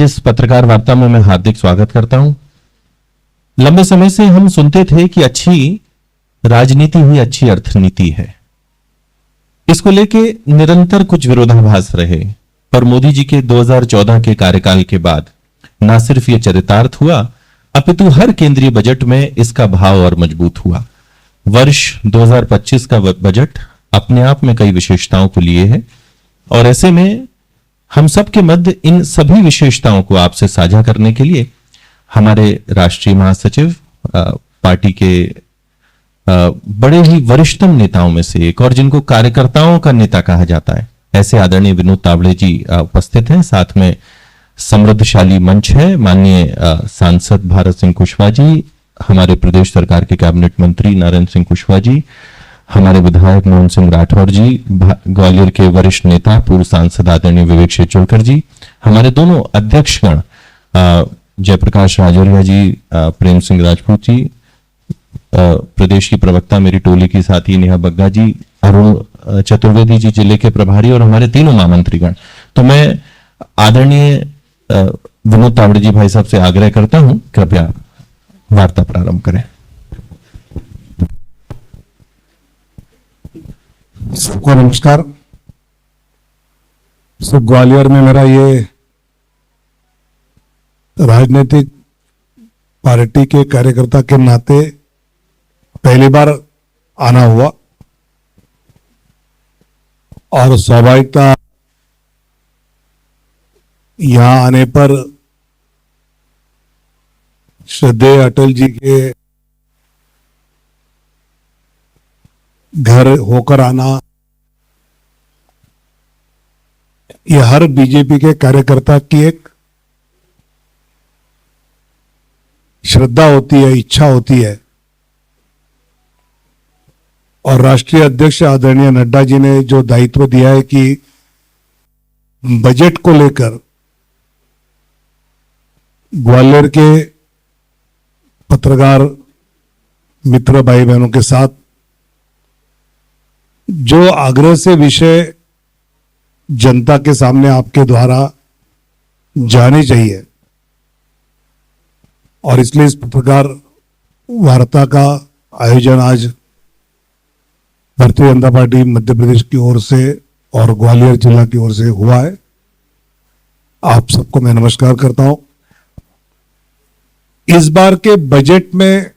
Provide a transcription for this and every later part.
इस पत्रकार वार्ता में मैं हार्दिक स्वागत करता हूं। लंबे समय से हम सुनते थे कि अच्छी राजनीति ही अच्छी अर्थनीति है। इसको लेके निरंतर कुछ विरोधाभास रहे, पर मोदी जी के 2014 के कार्यकाल के बाद ना सिर्फ ये चरितार्थ हुआ, अपितु हर केंद्रीय बजट में इसका भाव और मजबूत हुआ। वर्ष 2025 का बजट अपने आप में कई विशेषताओं को लिए है और ऐसे में हम सबके मध्य इन सभी विशेषताओं को आपसे साझा करने के लिए हमारे राष्ट्रीय महासचिव, पार्टी के बड़े ही वरिष्ठतम नेताओं में से एक और जिनको कार्यकर्ताओं का नेता कहा जाता है, ऐसे आदरणीय विनोद तावड़े जी उपस्थित हैं। साथ में समृद्धशाली मंच है, माननीय सांसद भारत सिंह कुशवाहा जी, हमारे प्रदेश सरकार के कैबिनेट मंत्री नरेंद्र सिंह कुशवाहा जी, हमारे विधायक मोहन सिंह राठौर जी, ग्वालियर के वरिष्ठ नेता पूर्व सांसद आदरणीय विवेक शेजवलकर जी, हमारे दोनों अध्यक्षगण जयप्रकाश राजौरिया जी, प्रेम सिंह राजपूत जी, प्रदेश की प्रवक्ता मेरी टोली की साथी नेहा बग्गा जी, अरुण चतुर्वेदी जी जिले के प्रभारी और हमारे तीनों महामंत्रीगण। तो मैं आदरणीय विनोद तावड़े जी भाई साहब से आग्रह करता हूं, कृपया वार्ता प्रारंभ करें। सबको नमस्कार। ग्वालियर में मेरा ये राजनीतिक पार्टी के कार्यकर्ता के नाते पहली बार आना हुआ और स्वाभाविकता यहां आने पर श्रद्धेय अटल जी के घर होकर आना, यह हर बीजेपी के कार्यकर्ता की एक श्रद्धा होती है, इच्छा होती है। और राष्ट्रीय अध्यक्ष आदरणीय नड्डा जी ने जो दायित्व दिया है कि बजट को लेकर ग्वालियर के पत्रकार मित्र भाई बहनों के साथ जो आग्रह से विषय जनता के सामने आपके द्वारा जाने चाहिए और इसलिए इस पत्रकार वार्ता का आयोजन आज भारतीय जनता पार्टी मध्य प्रदेश की ओर से और ग्वालियर जिला की ओर से हुआ है। आप सबको मैं नमस्कार करता हूं। इस बार के बजट में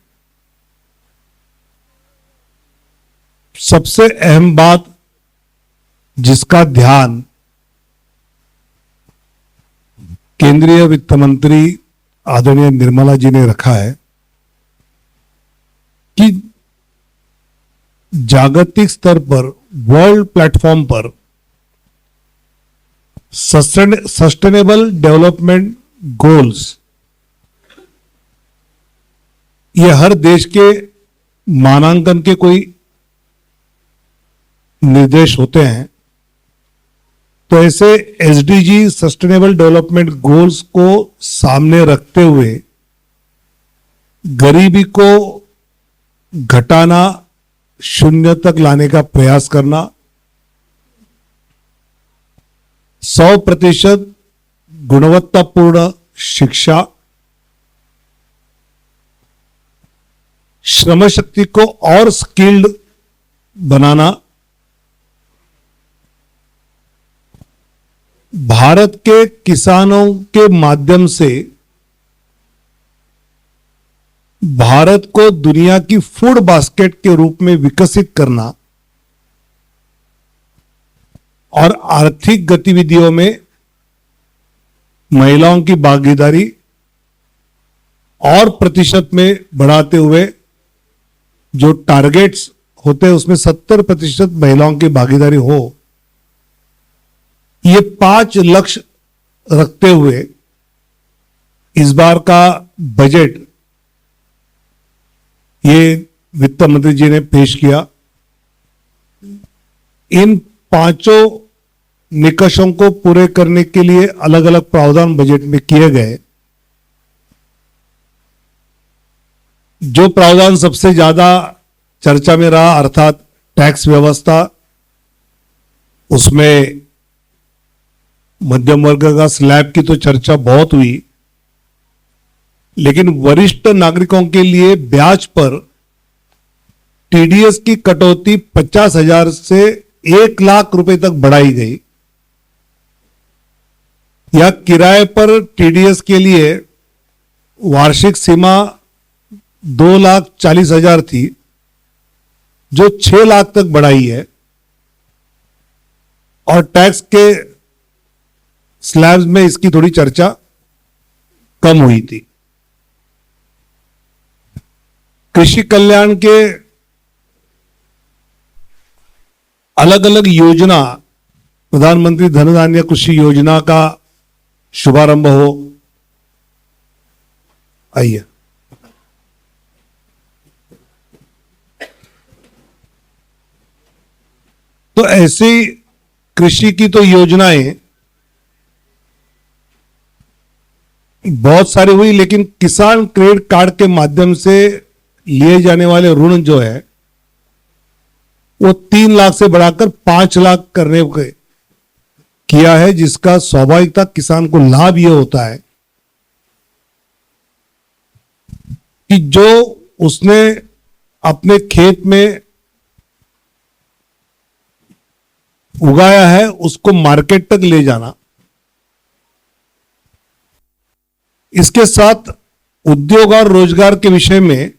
सबसे अहम बात जिसका ध्यान केंद्रीय वित्त मंत्री आदरणीय निर्मला जी ने रखा है कि जागतिक स्तर पर, वर्ल्ड प्लेटफॉर्म पर सस्टेनेबल डेवलपमेंट गोल्स, ये हर देश के मानांकन के कोई निर्देश होते हैं। तो ऐसे एसडीजी सस्टेनेबल डेवलपमेंट गोल्स को सामने रखते हुए गरीबी को घटाना, शून्य तक लाने का प्रयास करना, 100% गुणवत्तापूर्ण शिक्षा, श्रम शक्ति को और स्किल्ड बनाना, भारत के किसानों के माध्यम से भारत को दुनिया की फूड बास्केट के रूप में विकसित करना और आर्थिक गतिविधियों में महिलाओं की भागीदारी और प्रतिशत में बढ़ाते हुए जो टारगेट्स होते हैं उसमें 70% महिलाओं की भागीदारी हो, ये 5 लक्ष्य रखते हुए इस बार का बजट ये वित्त मंत्री जी ने पेश किया। इन 5 निकषों को पूरे करने के लिए अलग अलग प्रावधान बजट में किए गए। जो प्रावधान सबसे ज्यादा चर्चा में रहा अर्थात टैक्स व्यवस्था, उसमें मध्यम वर्ग का स्लैब की तो चर्चा बहुत हुई, लेकिन वरिष्ठ नागरिकों के लिए ब्याज पर टीडीएस की कटौती 50,000 से 1,00,000 रुपए तक बढ़ाई गई, या किराए पर टीडीएस के लिए वार्षिक सीमा 2,40,000 थी जो 6,00,000 तक बढ़ाई है, और टैक्स के स्लैब्स में इसकी थोड़ी चर्चा कम हुई थी। कृषि कल्याण के अलग अलग योजना, प्रधानमंत्री धन धान्य कृषि योजना का शुभारंभ हो, आइए। तो ऐसी कृषि की तो योजनाएं बहुत सारी हुई, लेकिन किसान क्रेडिट कार्ड के माध्यम से लिए जाने वाले ऋण जो है वो 3,00,000 से बढ़ाकर 5,00,000 करने के किया है, जिसका स्वाभाविकता किसान को लाभ यह होता है कि जो उसने अपने खेत में उगाया है उसको मार्केट तक ले जाना, इसके साथ उद्योग और रोजगार के विषय में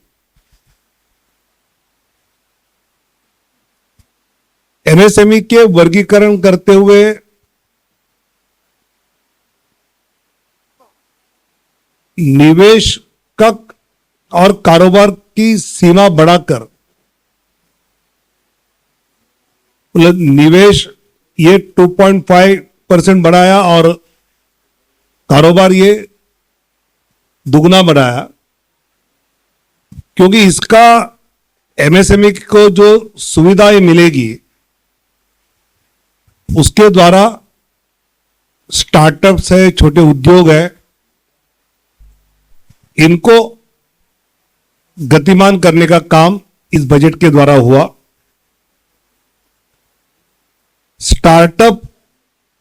एमएसएमई के वर्गीकरण करते हुए निवेश का और कारोबार की सीमा बढ़ाकर, मतलब निवेश ये 2.5% बढ़ाया और कारोबार ये दुगना बढ़ाया, क्योंकि इसका एमएसएमई को जो सुविधाएं मिलेगी उसके द्वारा स्टार्टअप्स है, छोटे उद्योग है, इनको गतिमान करने का काम इस बजट के द्वारा हुआ। स्टार्टअप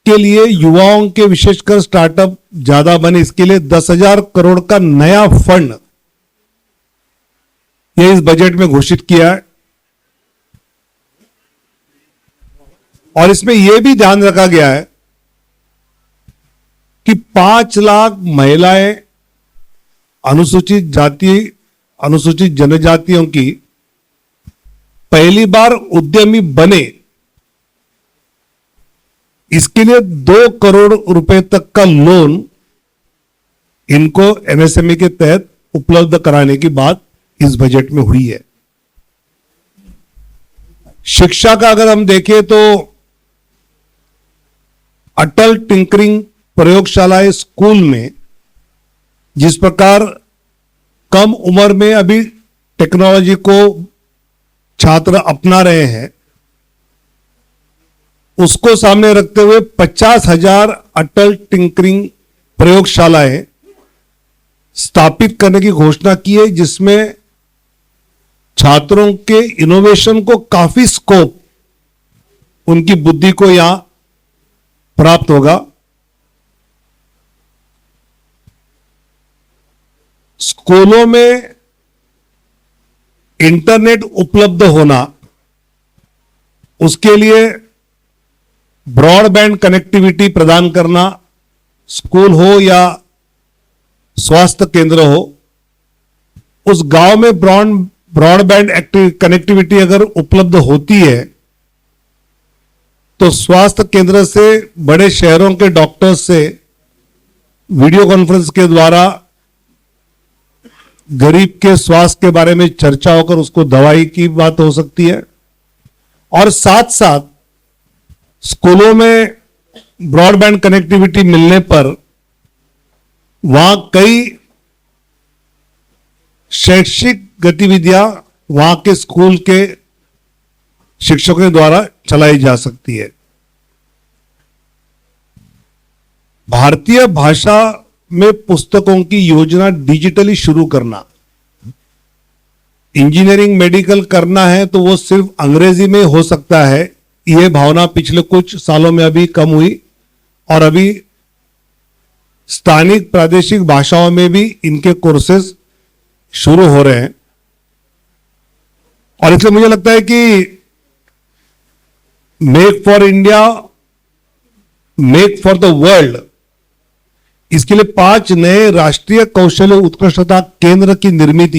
के लिए युवाओं के, विशेषकर स्टार्टअप ज्यादा बने, इसके लिए 10,000 करोड़ का नया फंड यह इस बजट में घोषित किया है। और इसमें यह भी ध्यान रखा गया है कि 5,00,000 महिलाएं, अनुसूचित जाति, अनुसूचित जनजातियों की पहली बार उद्यमी बने, इसके लिए 2 करोड़ रुपए तक का लोन इनको एमएसएमई के तहत उपलब्ध कराने की बात इस बजट में हुई है। शिक्षा का अगर हम देखें तो अटल टिंकरिंग प्रयोगशालाएं स्कूल में जिस प्रकार कम उम्र में अभी टेक्नोलॉजी को छात्र अपना रहे हैं, उसको सामने रखते हुए 50,000 अटल टिंकरिंग प्रयोगशालाएं स्थापित करने की घोषणा की है, जिसमें छात्रों के इनोवेशन को काफी स्कोप, उनकी बुद्धि को यहां प्राप्त होगा। स्कूलों में इंटरनेट उपलब्ध होना, उसके लिए ब्रॉडबैंड कनेक्टिविटी प्रदान करना, स्कूल हो या स्वास्थ्य केंद्र हो, उस गांव में ब्रॉडबैंड कनेक्टिविटी अगर उपलब्ध होती है तो स्वास्थ्य केंद्र से बड़े शहरों के डॉक्टर्स से वीडियो कॉन्फ्रेंस के द्वारा गरीब के स्वास्थ्य के बारे में चर्चा होकर उसको दवाई की बात हो सकती है। और साथ साथ स्कूलों में ब्रॉडबैंड कनेक्टिविटी मिलने पर वहां कई शैक्षिक गतिविधियां वहां के स्कूल के शिक्षकों के द्वारा चलाई जा सकती है। भारतीय भाषा में पुस्तकों की योजना डिजिटली शुरू करना, इंजीनियरिंग मेडिकल करना है तो वो सिर्फ अंग्रेजी में हो सकता है, यह भावना पिछले कुछ सालों में अभी कम हुई और अभी स्थानिक प्रादेशिक भाषाओं में भी इनके कोर्सेज शुरू हो रहे हैं। और इसलिए मुझे लगता है कि make for India, make for the world, इसके लिए 5 नए राष्ट्रीय कौशल्य उत्कृष्टता केंद्र की निर्मित,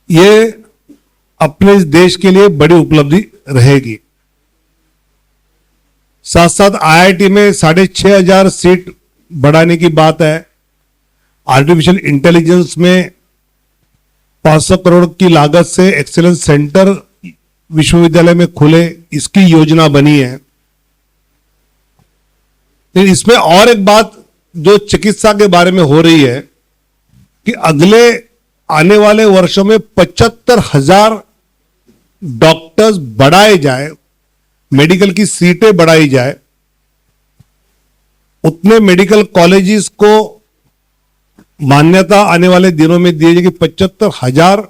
ये अपने इस देश के लिए बड़ी उपलब्धि रहेगी। साथ साथ आईआईटी में 6,500 सीट बढ़ाने की बात है। आर्टिफिशियल इंटेलिजेंस में 500 करोड़ की लागत से एक्सीलेंस सेंटर विश्वविद्यालय में खुले, इसकी योजना बनी है। लेकिन इसमें और एक बात जो चिकित्सा के बारे में हो रही है कि अगले आने वाले वर्षों में 75,000 डॉक्टर्स बढ़ाए जाए, मेडिकल की सीटें बढ़ाई जाए, उतने मेडिकल कॉलेजेस को मान्यता आने वाले दिनों में दी जाएगी। 75,000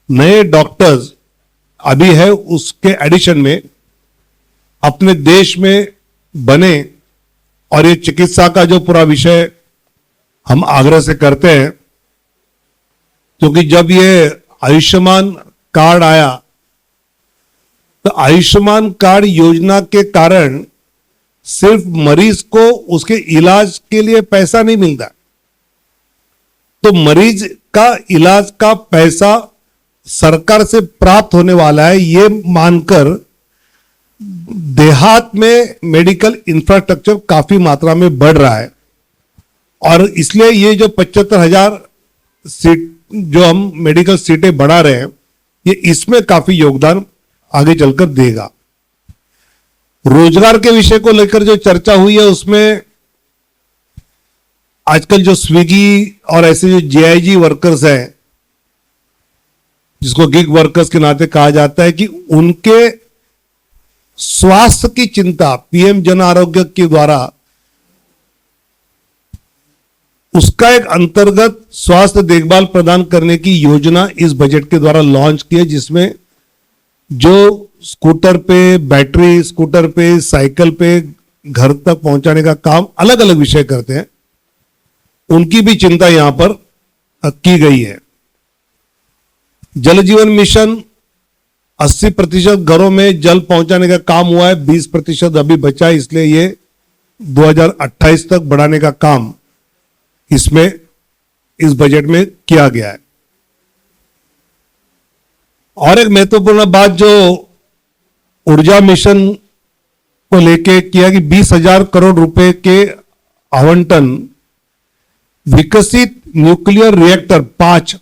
नए डॉक्टर्स अभी है, उसके एडिशन में अपने देश में बने। और ये चिकित्सा का जो पूरा विषय हम आग्रह से करते हैं, क्योंकि जब ये आयुष्मान कार्ड आया तो आयुष्मान कार्ड योजना के कारण सिर्फ मरीज को उसके इलाज के लिए पैसा नहीं मिलता, तो मरीज का इलाज का पैसा सरकार से प्राप्त होने वाला है, ये मानकर देहात में मेडिकल इंफ्रास्ट्रक्चर काफी मात्रा में बढ़ रहा है। और इसलिए ये जो 75,000 सीट जो हम मेडिकल सीटें बढ़ा रहे हैं, ये इसमें काफी योगदान आगे चलकर देगा। रोजगार के विषय को लेकर जो चर्चा हुई है, उसमें आजकल जो स्विगी और ऐसे जो जेआईजी वर्कर्स हैं, जिसको गिग वर्कर्स के नाते कहा जाता है, कि उनके स्वास्थ्य की चिंता पीएम जन आरोग्य के द्वारा, उसका एक अंतर्गत स्वास्थ्य देखभाल प्रदान करने की योजना इस बजट के द्वारा लॉन्च की है, जिसमें जो स्कूटर पे, बैटरी स्कूटर पे, साइकिल पे घर तक पहुंचाने का काम अलग अलग विषय करते हैं, उनकी भी चिंता यहां पर की गई है। जल जीवन मिशन 80% घरों में जल पहुंचाने का काम हुआ है, 20% अभी बचा है, इसलिए ये 2028 तक बढ़ाने का काम इसमें इस बजट में किया गया है। और एक महत्वपूर्ण बात जो ऊर्जा मिशन को लेके किया कि 20,000 करोड़ रुपए के आवंटन विकसित न्यूक्लियर रिएक्टर 5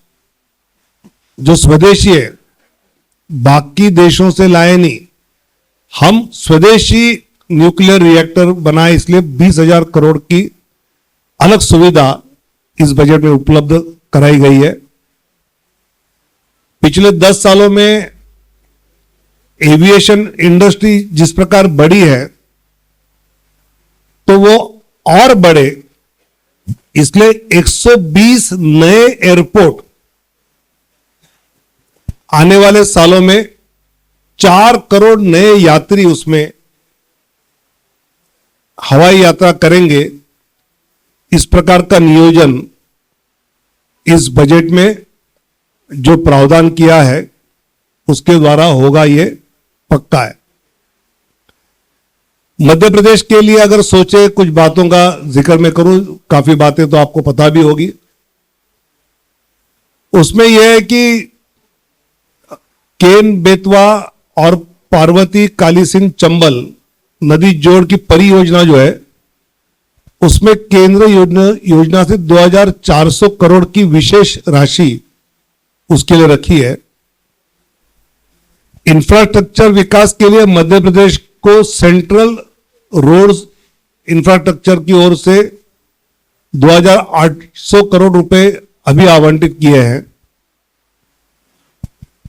जो स्वदेशी है, बाकी देशों से लाए नहीं, हम स्वदेशी न्यूक्लियर रिएक्टर बनाए, इसलिए 20,000 करोड़ की अलग सुविधा इस बजट में उपलब्ध कराई गई है। पिछले 10 सालों में एविएशन इंडस्ट्री जिस प्रकार बढ़ी है, तो वो और बढ़े, इसलिए 120 नए एयरपोर्ट आने वाले सालों में 4 करोड़ नए यात्री उसमें हवाई यात्रा करेंगे। इस प्रकार का नियोजन इस बजट में जो प्रावधान किया है उसके द्वारा होगा, ये पक्का है। मध्य प्रदेश के लिए अगर सोचे, कुछ बातों का जिक्र मैं करूं, काफी बातें तो आपको पता भी होगी। उसमें यह है कि केन बेतवा और पार्वती काली सिंह चंबल नदी जोड़ की परियोजना जो है, उसमें केंद्र योजना से 2,400 करोड़ की विशेष राशि उसके लिए रखी है। इंफ्रास्ट्रक्चर विकास के लिए मध्य प्रदेश को सेंट्रल रोड्स इंफ्रास्ट्रक्चर की ओर से 2,800 करोड़ रुपए अभी आवंटित किए हैं।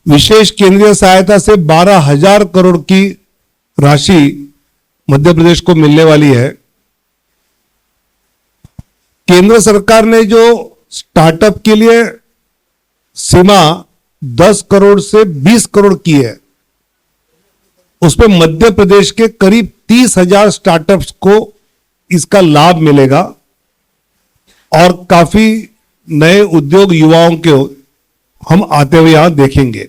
विशेष केंद्रीय सहायता से 12,000 करोड़ की राशि मध्य प्रदेश को मिलने वाली है। केंद्र सरकार ने जो स्टार्टअप के लिए सीमा 10 करोड़ से 20 करोड़ की है, उसमें मध्य प्रदेश के करीब 30,000 स्टार्टअप्स को इसका लाभ मिलेगा और काफी नए उद्योग युवाओं के हम आते हुए यहां देखेंगे।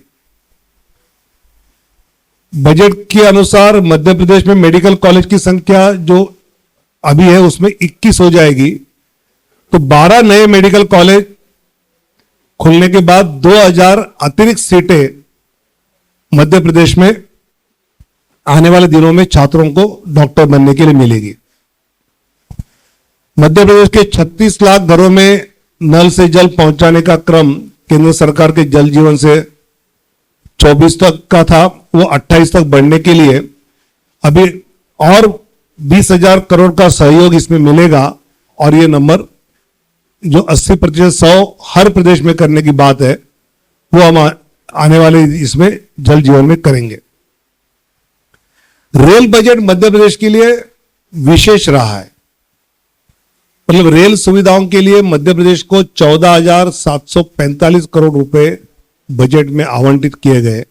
बजट के अनुसार मध्य प्रदेश में मेडिकल कॉलेज की संख्या जो अभी है उसमें 21 हो जाएगी, तो 12 नए मेडिकल कॉलेज खुलने के बाद 2000 अतिरिक्त सीटें मध्य प्रदेश में आने वाले दिनों में छात्रों को डॉक्टर बनने के लिए मिलेगी। मध्य प्रदेश के 36 लाख घरों में नल से जल पहुंचाने का क्रम केंद्र सरकार के जल जीवन से 24 तक का था, वो 28 तक बढ़ने के लिए अभी और 20,000 करोड़ का सहयोग इसमें मिलेगा और ये नंबर जो 80% 100 हर प्रदेश में करने की बात है वो हम आने वाले इसमें जल जीवन में करेंगे। रेल बजट मध्य प्रदेश के लिए विशेष रहा है, मतलब रेल सुविधाओं के लिए मध्य प्रदेश को 14,745 करोड़ रुपए बजट में आवंटित किए गए,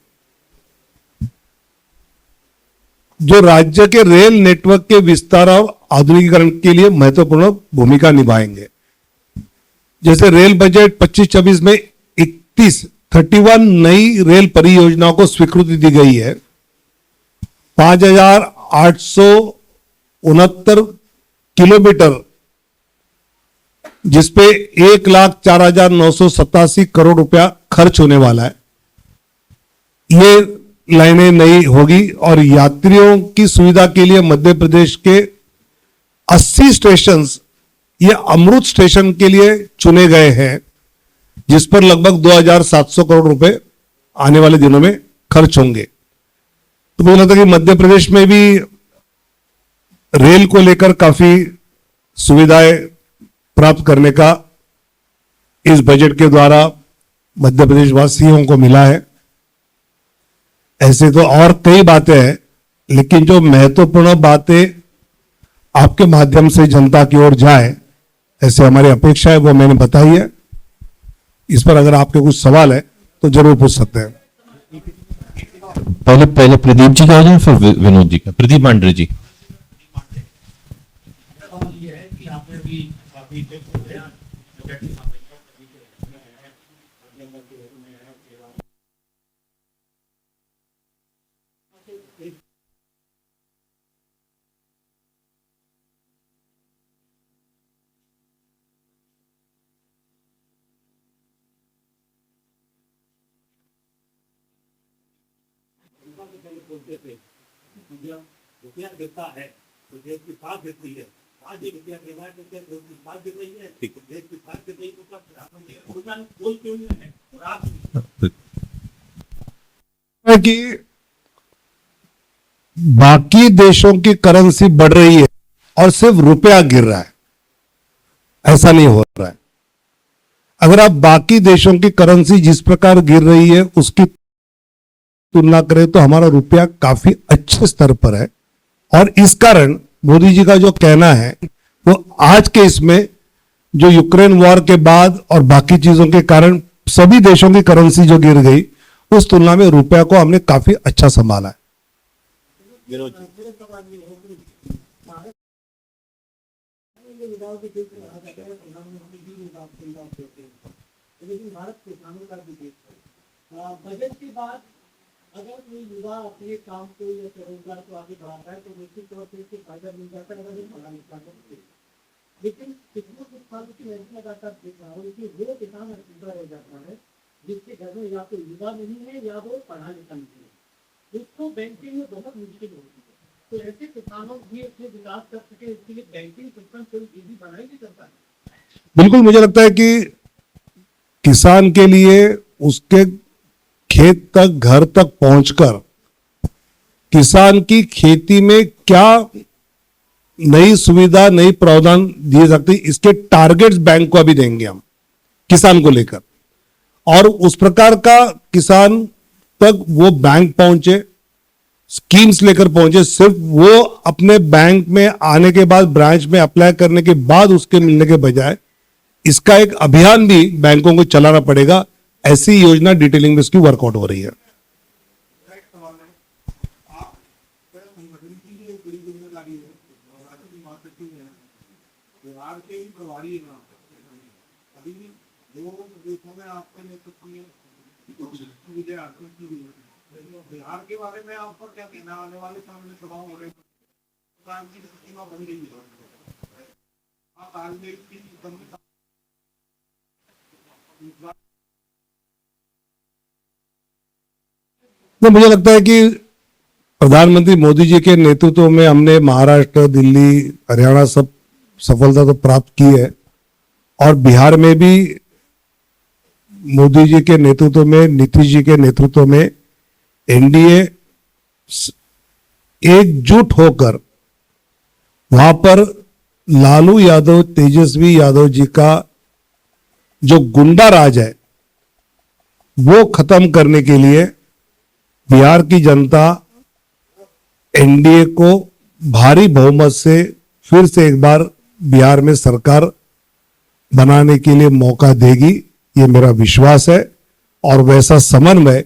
जो राज्य के रेल नेटवर्क के विस्तार और आधुनिकीकरण के लिए महत्वपूर्ण भूमिका निभाएंगे। जैसे रेल बजट 25-26 में 31 नई रेल परियोजनाओं को स्वीकृति दी गई है। 5,869 किलोमीटर जिसपे 1,04,987 करोड़ रुपया खर्च होने वाला है, ये लाइनें नई होगी और यात्रियों की सुविधा के लिए मध्य प्रदेश के 80 स्टेशन ये अमृत स्टेशन के लिए चुने गए हैं, जिस पर लगभग 2,700 करोड़ रुपए आने वाले दिनों में खर्च होंगे। तो मुझे लगता है कि मध्य प्रदेश में भी रेल को लेकर काफी सुविधाएं प्राप्त करने का इस बजट के द्वारा मध्य प्रदेश वासियों को मिला है। ऐसे तो और कई बातें हैं, लेकिन जो महत्वपूर्ण बातें आपके माध्यम से जनता की ओर जाए ऐसे हमारी अपेक्षा है वो मैंने बताई है। इस पर अगर आपके कुछ सवाल है तो जरूर पूछ सकते हैं। पहले प्रदीप जी का हो जाए फिर विनोद जी का। प्रदीप मांडरे जी। रुपया देता है तो देश की साथ देती है, आज ये रुपया दे रहा है तो देश की साथ दे रही है, देश की साथ दे रही है तो बोल क्यों नहीं है। और आप कि बाकी देशों की करेंसी बढ़ रही है और सिर्फ रुपया गिर रहा है, ऐसा नहीं हो रहा है। अगर आप बाकी देशों की करेंसी जिस प्रकार गिर रही है उसकी तुलना करें तो हमारा रुपया काफी अच्छे स्तर पर है और इस कारण मोदी जी का जो कहना है वो आज के इसमें जो यूक्रेन वॉर के बाद और बाकी चीजों के कारण सभी देशों की करेंसी जो गिर गई उस तुलना में रुपया को हमने काफी अच्छा संभाला है। बजट के बाद अगर कोई युवा अपने काम को या स्वरोजगार को आगे बढ़ाता है तो निश्चित तौर से इससे फायदा मिल जाता है अगर पढ़ा लिखा करते। लेकिन पिछले कुछ साल की मैं लगातार देख रहा हूँ कि वो किसान अनपढ़ रह जाता है जिसके घर में या तो युवा नहीं है या वो पढ़ा लिखा नहीं है, उसको बैंकिंग में बहुत मुश्किल होती है। तो ऐसे किसानों भी अपने विकास कर सके इसके लिए बैंकिंग सिस्टम कोई विधि बनाई नहीं करता है। बिल्कुल, मुझे लगता है कि किसान के लिए उसके खेत तक घर तक पहुंचकर किसान की खेती में क्या नई सुविधा नई प्रावधान दिए सकते इसके टारगेट्स बैंक को अभी देंगे हम किसान को लेकर, और उस प्रकार का किसान तक वो बैंक पहुंचे, स्कीम्स लेकर पहुंचे। सिर्फ वो अपने बैंक में आने के बाद ब्रांच में अप्लाई करने के बाद उसके मिलने के बजाय इसका एक अभियान भी बैंकों को चलाना पड़ेगा। ऐसी योजना डिटेलिंग में इसकी वर्कआउट हो रही है। अभी दो देशों में आपके नेतृत्व में विजय हासिल की हुई है। बिहार के बारे में आप पर क्या कहना, आने वाले समय में चुनाव हो रहे हैं, राजनीतिक सीमा बन गई है, आप तालमेल की गंभीरता तो मुझे लगता है कि प्रधानमंत्री मोदी जी के नेतृत्व में हमने महाराष्ट्र, दिल्ली, हरियाणा सब सफलता तो प्राप्त की है, और बिहार में भी मोदी जी के नेतृत्व में, नीतीश जी के नेतृत्व में एनडीए एकजुट होकर वहां पर लालू यादव, तेजस्वी यादव जी का जो गुंडा राज है वो खत्म करने के लिए बिहार की जनता एनडीए को भारी बहुमत से फिर से एक बार बिहार में सरकार बनाने के लिए मौका देगी, ये मेरा विश्वास है। और वैसा समन्वय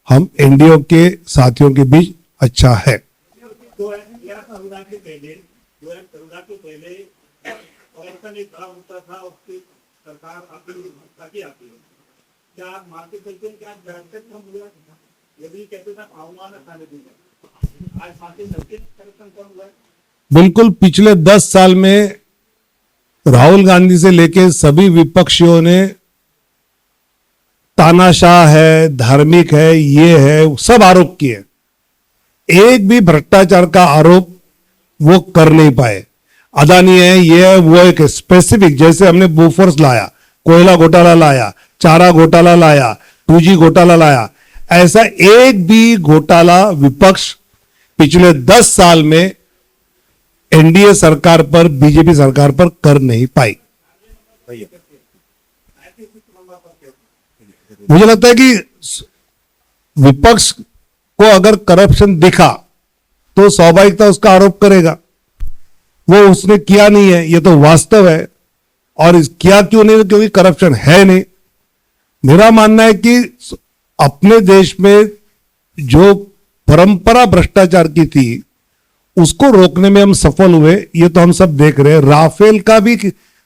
हम एनडीए के साथियों के बीच अच्छा है। 2014 के पहले इलेक्शन एक खड़ा होता था, उसकी सरकार आती है, क्या मार्केट चलते हैं, क्या बैठक कम हुआ, यदि कहते थे आह्वान खाने देंगे, आज मार्केट चलते करेक्शन कम हुआ है। बिल्कुल, पिछले 10 साल में राहुल गांधी से लेके सभी विपक्षियों ने तानाशाह है, धार्मिक है, ये है, सब आरोप किए, एक भी भ्रष्टाचार का आरोप वो कर नहीं पाए। अदानी है, ये है, वो एक स्पेसिफिक, जैसे हमने बोफोर्स लाया, कोयला घोटाला लाया, चारा घोटाला लाया, 2G घोटाला लाया, ऐसा एक भी घोटाला विपक्ष पिछले 10 साल में एनडीए सरकार पर, बीजेपी सरकार पर कर नहीं पाई। मुझे लगता है कि विपक्ष को अगर करप्शन दिखा तो स्वाभाविकता उसका आरोप करेगा, वो उसने किया नहीं है, ये तो वास्तव है। और किया क्यों नहीं? क्योंकि करप्शन है नहीं। मेरा मानना है कि अपने देश में जो परंपरा भ्रष्टाचार की थी उसको रोकने में हम सफल हुए, ये तो हम सब देख रहे हैं। राफेल का भी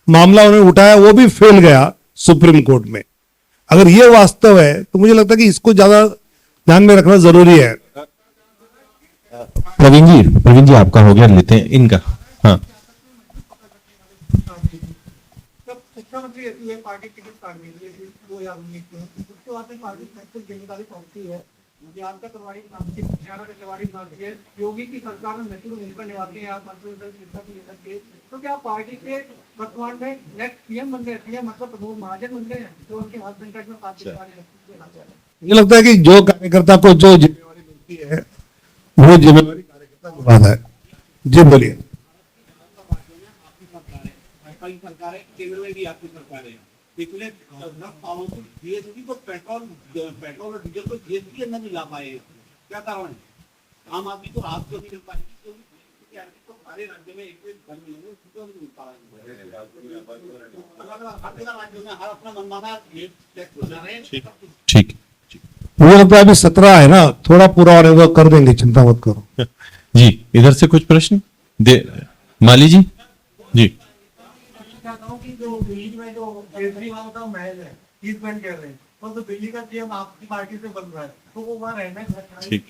मामला उन्होंने उठाया, वो भी फेल गया सुप्रीम कोर्ट में। अगर ये वास्तव है तो मुझे लगता है कि इसको ज्यादा ध्यान में रखना जरूरी है। प्रवीण जी आपका हो गया, लेते हैं इनका। हाँ, शिक्षा मंत्री रहती है, पार्टी टिकट काट देती है 2019 में, उसके बाद में पार्टी सेक्टर जिम्मेदारी पहुंचती है, ज्ञान का तिवारी नामती, हरियाणा का तिवारी नामती है, योगी की सरकार में महत्वपूर्ण भूमिका निभाते हैं आप मंत्रिमंडल शिक्षा की लेकर के, तो क्या पार्टी के वर्तमान में नेक्स्ट पीएम बन गए, पीएम मतलब प्रभु महाजन बन गए हैं, जो उनके हाथ संकट में पार्टी देना चाह रहे हैं? मुझे लगता है कि जो कार्यकर्ता को जो जिम्मेवारी मिलती है वो जिम्मेवारी कार्यकर्ता को बात है। जी बोलिए। आपकी सरकार है, केंद्र में भी आपकी सरकार है, पिछले 10 सालों से जीएसटी को पेट्रोल और डीजल को जीएसटी अंदर नहीं ला पाए, क्या कारण है? आम आदमी को राहत क्यों नहीं मिल पाई? तो सारे राज्य में एक क्यों नहीं मिल पा रहा है? हर राज्यों में हर अपना मनमाना टैक्स बना रहे हैं। ठीक। मुझे लगता है अभी 17 है ना, थोड़ा पूरा होने दो, कर देंगे, चिंता मत करो। जी, इधर से कुछ प्रश्न दे माली जी। जी, चाहता हूँ कि जो दिल्ली में जो केजरीवाल का महल है, ईस्ट बैंड कह रहे हैं, तो दिल्ली का सीएम आपकी पार्टी से बन रहा है, तो वो वहाँ रहना ठीक।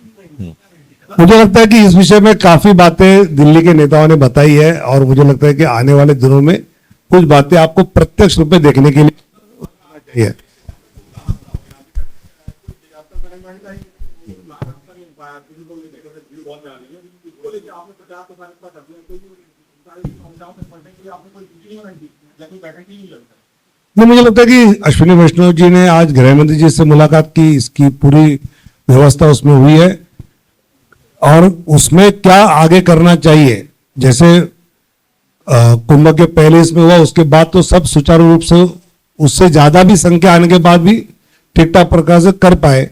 मुझे लगता है कि इस विषय में काफी बातें दिल्ली के नेताओं ने बताई है, और मुझे लगता है कि आने वाले दिनों में कुछ बातें आपको प्रत्यक्ष रूप में देखने के लिए चाहिए। नहीं, मुझे लगता है कि अश्विनी वैष्णव जी ने आज गृह मंत्री जी से मुलाकात की, इसकी पूरी व्यवस्था उसमें हुई है, और उसमें क्या आगे करना चाहिए, जैसे कुंभ के पहले इसमें हुआ, उसके बाद तो सब सुचारू रूप से, उससे ज्यादा भी संख्या आने के बाद भी ठीक ठाक प्रकार से कर पाए।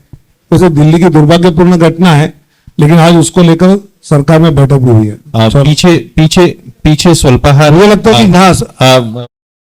वैसे दिल्ली की दुर्भाग्यपूर्ण घटना है, लेकिन आज उसको लेकर सरकार में बैठक भी हुई है। पीछे स्वल्पाहार, मुझे लगता है कि हाँ,